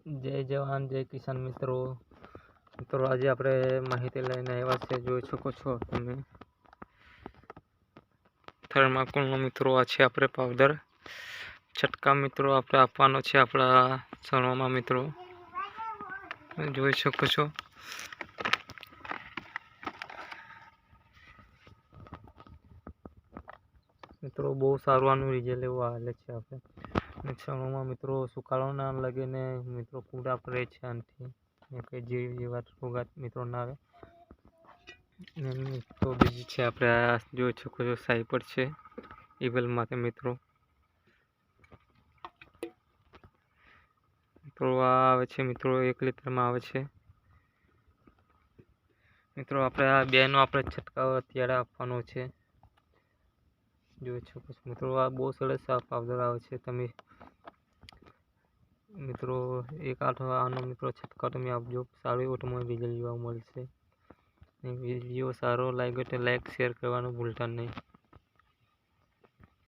જય જવાન જય કિસાન મિત્રો આજે આપણે માહિતી લઈને આવ્યા છે। જોઈ શકો છો તમે થર્માકોલનો મિત્રો આ છે આપણે પાવડર છટકાવ મિત્રો આપણે આપવાનો છે આપણા ચણોમાં મિત્રો જોઈ શકો છો। મિત્રો બહુ સારું આનું રિઝલ્ટ એવું આવે છે આપણે ચણોમાં મિત્રો સુકાળો ના લાગે ને મિત્રો પૂરા પડે છે આનાથી કંઈ જેવા રોગાત મિત્રો ના આવે। તો બીજી છે આપણે આ જોઈ શકો છો સાઈપર છે ઈવલ માટે મિત્રો આ આવે છે મિત્રો 1 લીટરમાં આવે છે મિત્રો આપણે આ બેનો આપણે છંટકાવ અત્યારે આપવાનો છે। જોઈ શકો છો મિત્રો આ બહુ સરસ આ પાવડર આવે છે। તમે મિત્રો 1 આનો મિત્રો છંટકાવ તમે આપજો સારું એવું તમને રિઝલ્ટ જોવા મળશે। વિડીયો સારો લાગ્યો તો લાઈક શેર કરવાનું ભૂલતા નહીં।